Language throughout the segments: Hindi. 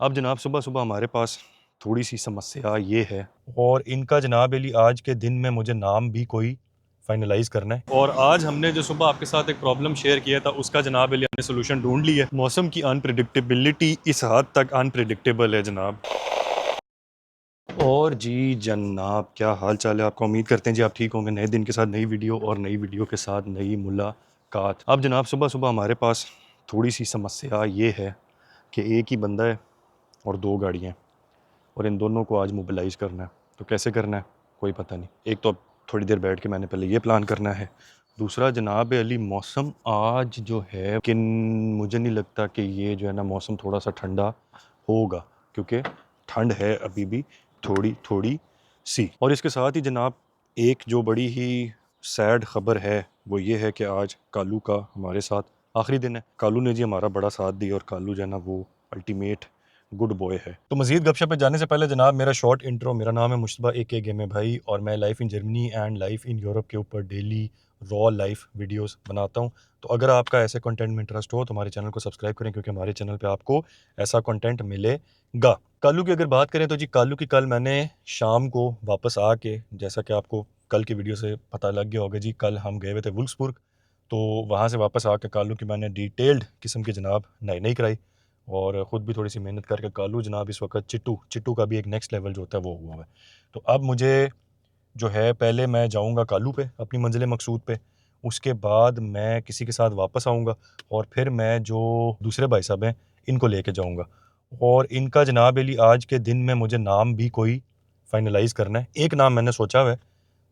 अब जनाब सुबह सुबह हमारे पास थोड़ी सी समस्या ये है और इनका जनाब अली आज के दिन में मुझे नाम भी कोई फाइनलाइज करना है। और आज हमने जो सुबह आपके साथ एक प्रॉब्लम शेयर किया था उसका जनाब अली हमने सोल्यूशन ढूंढ लिया है। मौसम की अनप्रिडिक्टेबिलिटी इस हद तक अनप्रिडिक्टेबल है जनाब। और जी जनाब क्या हाल चाल है आपका? उम्मीद करते हैं जी आप ठीक होंगे। नए दिन के साथ नई वीडियो और नई वीडियो के साथ नई मुलाकात। अब जनाब सुबह सुबह हमारे पास थोड़ी सी समस्या ये है कि एक ही बंदा है और दो गाड़ियाँ हैं और इन दोनों को आज मोबिलाइज़ करना है। तो कैसे करना है कोई पता नहीं। एक तो अब थोड़ी देर बैठ के मैंने पहले ये प्लान करना है। दूसरा जनाब अली मौसम आज जो है लेकिन मुझे नहीं लगता कि ये जो है ना मौसम थोड़ा सा ठंडा होगा, क्योंकि ठंड है अभी भी थोड़ी थोड़ी सी। और इसके साथ ही जनाब एक जो बड़ी ही सैड ख़बर है वो ये है कि आज कालू का हमारे साथ आखिरी दिन है। कालू ने जी हमारा बड़ा साथ दिया और कालू जो है ना वो अल्टीमेट गुड बॉय है। तो मजीद गपशप पे जाने से पहले जनाब मेरा शॉर्ट इंट्रो। मेरा नाम है मुश्तबा AK गेमे भाई और मैं life in Germany and life in Europe के ऊपर डेली रॉ लाइफ वीडियोस बनाता हूँ। तो अगर आपका ऐसे कंटेंट में इंटरेस्ट हो तो हमारे चैनल को सब्सक्राइब करें, क्योंकि हमारे चैनल पे आपको ऐसा कंटेंट मिलेगा। कालू की अगर बात करें तो जी कालू की कल मैंने शाम को वापस आके, जैसा कि आपको कल की वीडियो से पता लग गया होगा जी, कल हम गए हुए थे वुल्फ्सबुर्ग। तो वहाँ से वापस आके कालू की मैंने डिटेल्ड किस्म की जनाब नहीं कराई और ख़ुद भी थोड़ी सी मेहनत करके कालू जनाब इस वक्त चिट्टू का भी एक नेक्स्ट लेवल जो होता है वो हुआ है। तो अब मुझे जो है पहले मैं जाऊंगा कालू पे अपनी मंजिल मकसूद पे, उसके बाद मैं किसी के साथ वापस आऊँगा और फिर मैं जो दूसरे भाई साहब हैं इनको लेके जाऊँगा। और इनका जनाब अली आज के दिन में मुझे नाम भी कोई फाइनलाइज़ करना है। एक नाम मैंने सोचा हुआ है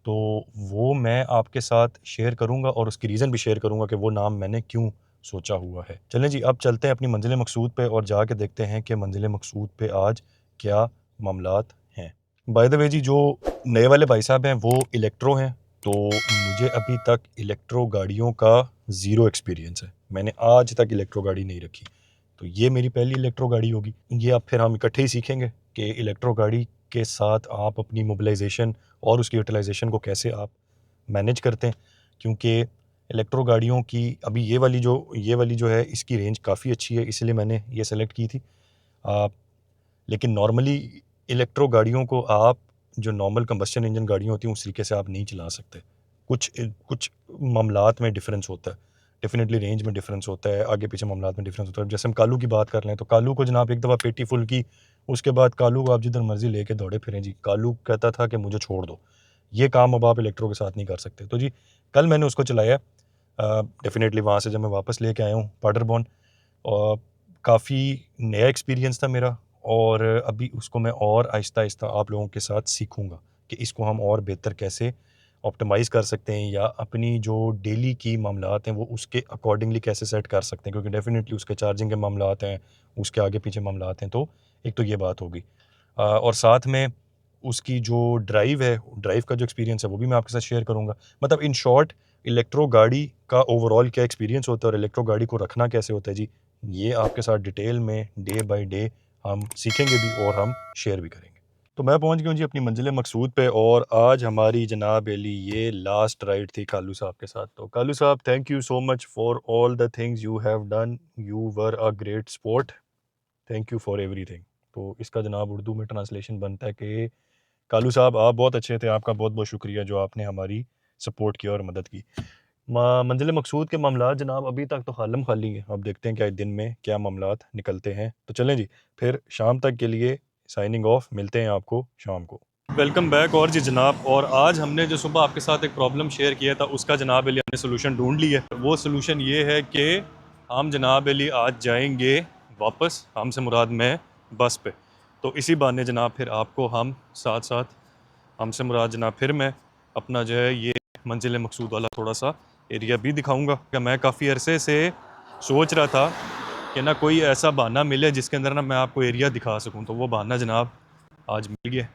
तो वो मैं आपके साथ शेयर करूँगा और उसकी रीज़न भी शेयर करूँगा कि वो नाम मैंने क्यों सोचा हुआ है। चलें जी अब चलते हैं अपनी मंजिल मकसूद पे और जाके देखते हैं कि मंजिल मकसूद पे आज क्या मामलात हैं। बाय द वे जी जो नए वाले भाई साहब हैं वो इलेक्ट्रो हैं, तो मुझे अभी तक इलेक्ट्रो गाड़ियों का ज़ीरो एक्सपीरियंस है। मैंने आज तक इलेक्ट्रो गाड़ी नहीं रखी, तो ये मेरी पहली इलेक्ट्रो गाड़ी होगी। ये अब फिर हम इकट्ठे ही सीखेंगे कि इलेक्ट्रो गाड़ी के साथ आप अपनी मोबिलाइजेशन और उसकी यूटिलाइजेशन को कैसे आप मैनेज करते हैं, क्योंकि इलेक्ट्रो गाड़ियों की अभी ये वाली जो है इसकी रेंज काफ़ी अच्छी है, इसलिए मैंने ये सेलेक्ट की थी। लेकिन नॉर्मली इलेक्ट्रो गाड़ियों को आप जो नॉर्मल कंबस्शन इंजन गाड़ियाँ होती हैं उस तरीके से आप नहीं चला सकते। कुछ मामलात में डिफरेंस होता है, डेफिनेटली रेंज में डिफरेंस होता है, आगे पीछे मामलात में डिफरेंस होता है। जैसे हम कालू की बात कर लें तो कालू को जनाब एक दफ़ा पेटी फुल की, उसके बाद कालू को आप जिधर मर्जी लेके दौड़े फिरें जी। कालू कहता था कि मुझे छोड़ दो, ये काम अब आप इलेक्ट्रो के साथ नहीं कर सकते। तो जी कल मैंने उसको चलाया, डेफिनेटली वहाँ से जब मैं वापस लेके आया हूँ पाडरबोर्न, और काफ़ी नया एक्सपीरियंस था मेरा। और अभी उसको मैं और आहिस्ता आहिस्ता आप लोगों के साथ सीखूंगा कि इसको हम और बेहतर कैसे ऑप्टिमाइज़ कर सकते हैं या अपनी जो डेली की मामलात हैं वो उसके अकॉर्डिंगली कैसे सेट कर सकते हैं, क्योंकि डेफिनेटली उसके चार्जिंग के मामलात हैं, उसके आगे पीछे मामलात हैं। तो एक तो ये बात होगी, और साथ में उसकी जो ड्राइव है, ड्राइव का जो एक्सपीरियंस है वो भी मैं आपके साथ शेयर करूँगा। मतलब इन शॉर्ट इलेक्ट्रो गाड़ी का ओवरऑल क्या एक्सपीरियंस होता है और इलेक्ट्रो गाड़ी को रखना कैसे होता है जी, ये आपके साथ डिटेल में डे बाय डे हम सीखेंगे भी और हम शेयर भी करेंगे। तो मैं पहुंच गया हूँ जी अपनी मंजिल मकसूद पे और आज हमारी जनाब अली ये लास्ट राइड थी कालू साहब के साथ। तो कालू साहब thank you so much for all the things you have done, you were a great sport, thank you for everything. तो इसका जनाब उर्दू में ट्रांसलेशन बनता है कि कालू साहब आप बहुत अच्छे थे, आपका बहुत बहुत शुक्रिया जो आपने हमारी सपोर्ट की और मदद की। मंजिल मकसूद के मामला जनाब अभी तक तो खालम खाली है, अब देखते हैं क्या दिन में क्या मामलात निकलते हैं। तो चलें जी फिर शाम तक के लिए साइनिंग ऑफ, मिलते हैं आपको शाम को। Welcome back. और जी जनाब, और आज हमने जो सुबह आपके साथ एक प्रॉब्लम शेयर किया था उसका जनाब अली हमने सोल्यूशन ढूंढ लिया है। वो सोल्यूशन ये है कि हम जनाब अली आज जाएंगे वापस, हमसे मुराद में बस पे। तो इसी बहाने जनाब फिर आपको हम साथ साथ हमसे मुराद जनाब फिर मैं अपना जो है ये मंजिल मकसूद वाला थोड़ा सा एरिया भी दिखाऊंगा। कि मैं काफ़ी अरसे से सोच रहा था कि ना कोई ऐसा बहाना मिले जिसके अंदर ना मैं आपको एरिया दिखा सकूं, तो वो बहाना जनाब आज मिल गया।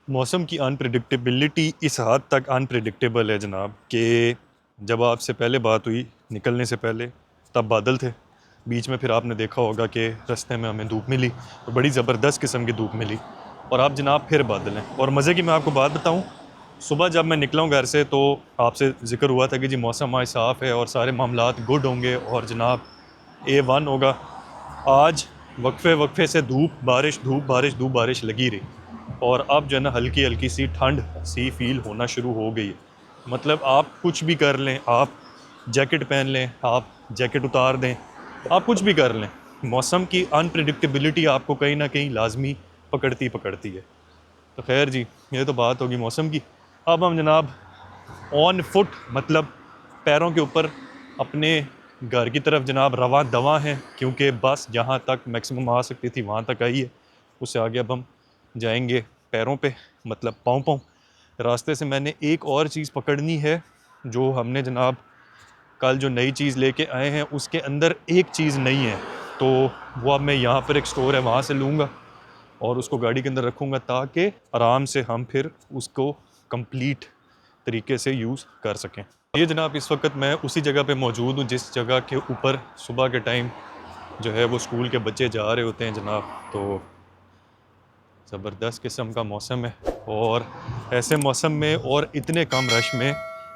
मौसम की अनप्रिडिक्टेबिलिटी इस हद तक अनप्रिडिक्टेबल है जनाब कि जब आपसे पहले बात हुई निकलने से पहले तब बादल थे, बीच में फिर आपने देखा होगा कि रास्ते में हमें धूप मिली और बड़ी ज़बरदस्त किस्म की धूप मिली, और आप जनाब फिर बादल हैं। और मज़े की मैं आपको बात बताऊं, सुबह जब मैं निकला हूँ घर से तो आपसे ज़िक्र हुआ था कि जी मौसम आज साफ़ है और सारे मामलात गुड होंगे और जनाब A1 होगा। आज वक्फे वक्फे से धूप बारिश धूप बारिश धूप बारिश लगी रही, और अब जो है ना हल्की हल्की सी ठंड सी फील होना शुरू हो गई है। मतलब आप कुछ भी कर लें, आप जैकेट पहन लें, आप जैकेट उतार दें, आप कुछ भी कर लें, मौसम की अनप्रिडिक्टेबिलिटी आपको कहीं ना कहीं लाजमी पकड़ती पकड़ती है। तो खैर जी, ये तो बात होगी मौसम की। अब हम जनाब ऑन फुट, मतलब पैरों के ऊपर अपने घर की तरफ जनाब रवा दवा हैं, क्योंकि बस जहाँ तक मैक्सिमम आ सकती थी वहाँ तक आई है। उससे आगे अब हम जाएंगे पैरों पे, मतलब पाँव पाँव। रास्ते से मैंने एक और चीज़ पकड़नी है, जो हमने जनाब कल जो नई चीज़ लेके आए हैं उसके अंदर एक चीज़ नहीं है, तो वो अब मैं यहाँ पर एक स्टोर है वहाँ से लूँगा और उसको गाड़ी के अंदर रखूँगा, ताकि आराम से हम फिर उसको कंप्लीट तरीके से यूज़ कर सकें। ये जनाब इस वक्त मैं उसी जगह पे मौजूद हूँ जिस जगह के ऊपर सुबह के टाइम जो है वो स्कूल के बच्चे जा रहे होते हैं जनाब। तो ज़बरदस्त किस्म का मौसम है, और ऐसे मौसम में और इतने कम रश में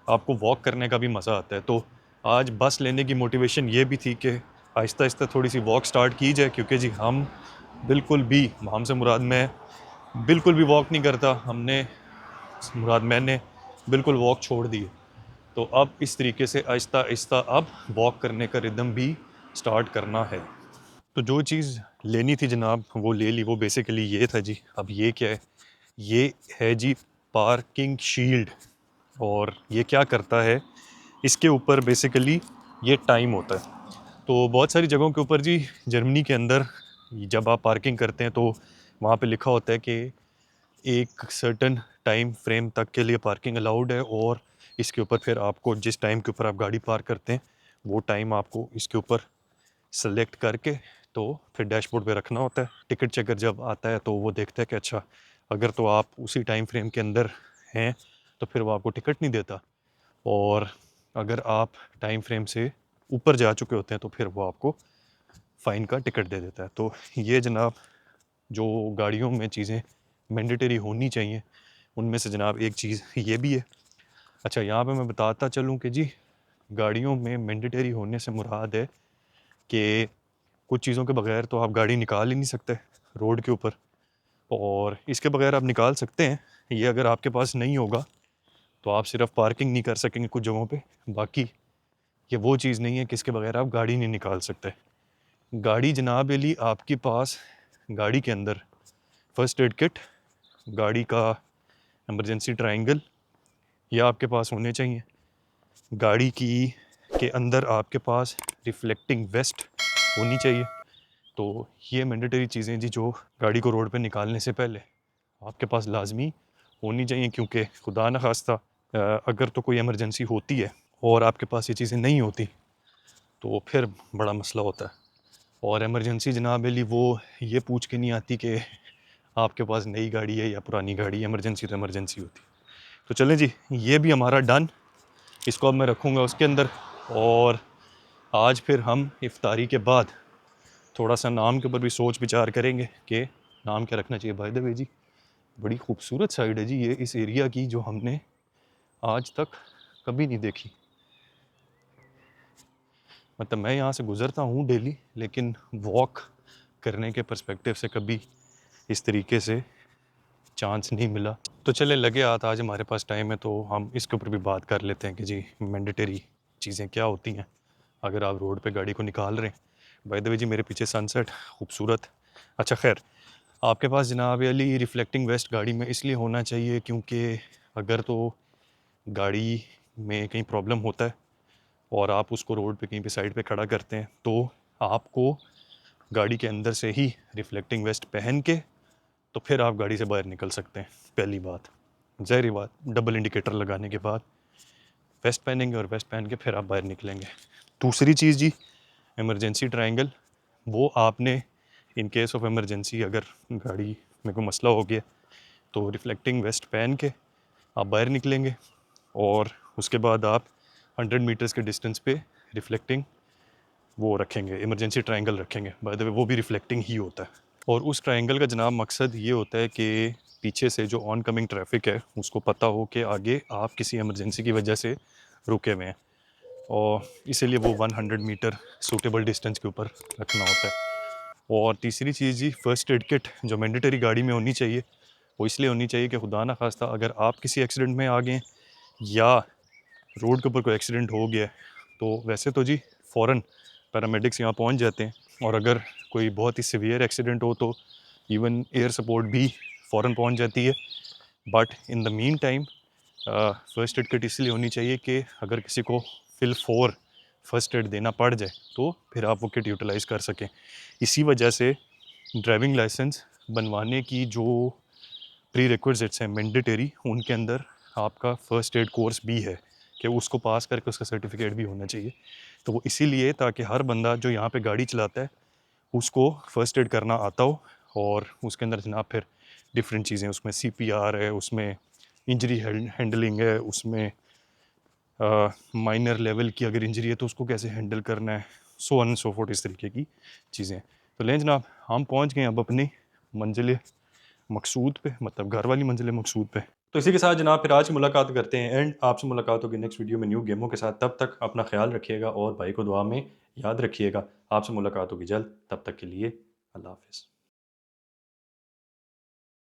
आपको वॉक करने का भी मज़ा आता है। तो आज बस लेने की मोटिवेशन ये भी थी कि आहिस्ता आहिस्ता थोड़ी सी वॉक स्टार्ट की जाए, क्योंकि जी हम बिल्कुल भी, हमसे मुराद मैं बिल्कुल भी वॉक नहीं करता, मुराद मैंने बिल्कुल वॉक छोड़ दी है। तो अब इस तरीके से आहिस्ता आहिस्ता अब वॉक करने का रिदम भी स्टार्ट करना है। तो जो चीज़ लेनी थी जनाब वो ले ली, वो बेसिकली ये था जी। अब ये क्या है? ये है जी पार्किंग शील्ड। और ये क्या करता है, इसके ऊपर बेसिकली ये टाइम होता है। तो बहुत सारी जगहों के ऊपर जी, जर्मनी के अंदर जब आप पार्किंग करते हैं तो वहाँ पे लिखा होता है कि एक सर्टन टाइम फ्रेम तक के लिए पार्किंग अलाउड है, और इसके ऊपर फिर आपको जिस टाइम के ऊपर आप गाड़ी पार्क करते हैं वो टाइम आपको इसके ऊपर सेलेक्ट करके तो फिर डैशबोर्ड पे रखना होता है। टिकट चेकर जब आता है तो वो देखता है कि अच्छा, अगर तो आप उसी टाइम फ्रेम के अंदर हैं तो फिर वो आपको टिकट नहीं देता, और अगर आप टाइम फ्रेम से ऊपर जा चुके होते हैं तो फिर वो आपको फ़ाइन का टिकट दे देता है। तो ये जनाब जो गाड़ियों में चीज़ें मैंडेटरी होनी चाहिए उनमें से जनाब एक चीज़ ये भी है। अच्छा, यहाँ पे मैं बताता चलूँ कि जी गाड़ियों में मैंडेटरी होने से मुराद है कि कुछ चीज़ों के बगैर तो आप गाड़ी निकाल ही नहीं सकते रोड के ऊपर, और इसके बगैर आप निकाल सकते हैं, ये अगर आपके पास नहीं होगा तो आप सिर्फ पार्किंग नहीं कर सकेंगे कुछ जगहों पे। बाकी ये वो चीज़ नहीं है कि इसके बगैर आप गाड़ी नहीं निकाल सकते। गाड़ी जनाब अली आपके पास, गाड़ी के अंदर फर्स्ट एड किट, गाड़ी का इमरजेंसी ट्रायंगल ये आपके पास होने चाहिए। गाड़ी की के अंदर आपके पास रिफ्लेक्टिंग वेस्ट होनी चाहिए। तो ये मैंडेटरी चीज़ें जी जो गाड़ी को रोड पे निकालने से पहले आपके पास लाजमी होनी चाहिए, क्योंकि खुदा न खास्ता अगर तो कोई इमरजेंसी होती है और आपके पास ये चीज़ें नहीं होती तो फिर बड़ा मसला होता है। और इमरजेंसी जनाब अली वो ये पूछ के नहीं आती कि आपके पास नई गाड़ी है या पुरानी गाड़ी है, इमरजेंसी तो इमरजेंसी होती। तो चलें जी, ये भी हमारा डन, इसको अब मैं रखूँगा उसके अंदर। और आज फिर हम इफ्तारी के बाद थोड़ा सा नाम के ऊपर भी सोच विचार करेंगे कि नाम क्या रखना चाहिए। बाय द वे जी, बड़ी खूबसूरत साइड है जी ये इस एरिया की, जो हमने आज तक कभी नहीं देखी। मतलब मैं यहाँ से गुज़रता हूँ डेली, लेकिन वॉक करने के पर्सपेक्टिव से कभी इस तरीके से चांस नहीं मिला। तो चले लगे हाथ, आज हमारे पास टाइम है तो हम इसके ऊपर भी बात कर लेते हैं कि जी मैंडेटरी चीज़ें क्या होती हैं अगर आप रोड पे गाड़ी को निकाल रहे हैं। बाय द वे जी, मेरे पीछे सनसेट खूबसूरत। अच्छा खैर, आपके पास जनाब अली रिफ्लेक्टिंग वेस्ट गाड़ी में इसलिए होना चाहिए क्योंकि अगर तो गाड़ी में कहीं प्रॉब्लम होता है और आप उसको रोड पे कहीं पे साइड पे खड़ा करते हैं तो आपको गाड़ी के अंदर से ही रिफ्लेक्टिंग वेस्ट पहन के तो फिर आप गाड़ी से बाहर निकल सकते हैं। पहली बात, ज़ाहिर बात, डबल इंडिकेटर लगाने के बाद वेस्ट पहनेंगे और वेस्ट पहन के फिर आप बाहर निकलेंगे। दूसरी चीज़ जी, इमरजेंसी ट्रायंगल, वो आपने इन केस ऑफ इमरजेंसी अगर गाड़ी में कोई मसला हो गया तो रिफ्लेक्टिंग वेस्ट पहन के आप बाहर निकलेंगे और उसके बाद आप 100 मीटर्स के डिस्टेंस पे रिफ्लेक्टिंग वो रखेंगे, इमरजेंसी ट्रायंगल रखेंगे। बाय द वे वो भी रिफ्लेक्टिंग ही होता है। और उस ट्रायंगल का जनाब मकसद ये होता है कि पीछे से जो ऑन कमिंग ट्रैफिक है उसको पता हो कि आगे आप किसी इमरजेंसी की वजह से रुके हुए हैं, और इसीलिए वो 100 मीटर सूटेबल डिस्टेंस के ऊपर रखना होता है। और तीसरी चीज़ जी, फ़र्स्ट एड किट जो मैंडेटरी गाड़ी में होनी चाहिए, वो इसलिए होनी चाहिए कि खुदा ना खास्ता अगर आप किसी एक्सीडेंट में आ गए या रोड के ऊपर कोई एक्सीडेंट हो गया है, तो वैसे तो जी फ़ौरन पैरामेडिक्स यहाँ पहुँच जाते हैं, और अगर कोई बहुत ही सीवियर एक्सीडेंट हो तो इवन एयर सपोर्ट भी फ़ौरन पहुँच जाती है। But in the mean time first aid kit इसलिए होनी चाहिए कि अगर किसी को फिल फोर फर्स्ट एड देना पड़ जाए तो फिर आप वो किट यूटिलाइज़ कर सकें। इसी वजह से ड्राइविंग लाइसेंस बनवाने की जो प्री रिक्विजिट्स हैं मैंडेटरी, उनके अंदर आपका फ़र्स्ट एड कोर्स भी है कि उसको पास करके उसका सर्टिफिकेट भी होना चाहिए। तो वो इसीलिए ताकि हर बंदा जो यहाँ पे गाड़ी चलाता है उसको फ़र्स्ट एड करना आता हो, और उसके अंदर जनाब फिर डिफरेंट चीज़ें, उसमें सीपीआर है, उसमें इंजरी हैंडलिंग है, उसमें माइनर लेवल की अगर इंजरी है तो उसको कैसे हैंडल करना है, सो ऑन सो फोर्थ, इस तरीके की चीज़ें। तो लें जनाब, हम पहुंच गए अब अपनी मंजिल मकसूद पे, मतलब घर वाली मंजिल मकसूद पे। तो इसी के साथ जनाब फिर आज की मुलाकात करते हैं एंड आपसे मुलाकात होगी नेक्स्ट वीडियो में न्यू गेमों के साथ। तब तक अपना ख्याल रखिएगा और भाई को दुआ में याद रखिएगा। आपसे मुलाकात होगी जल्द, तब तक के लिए अल्लाह हाफ़िज़।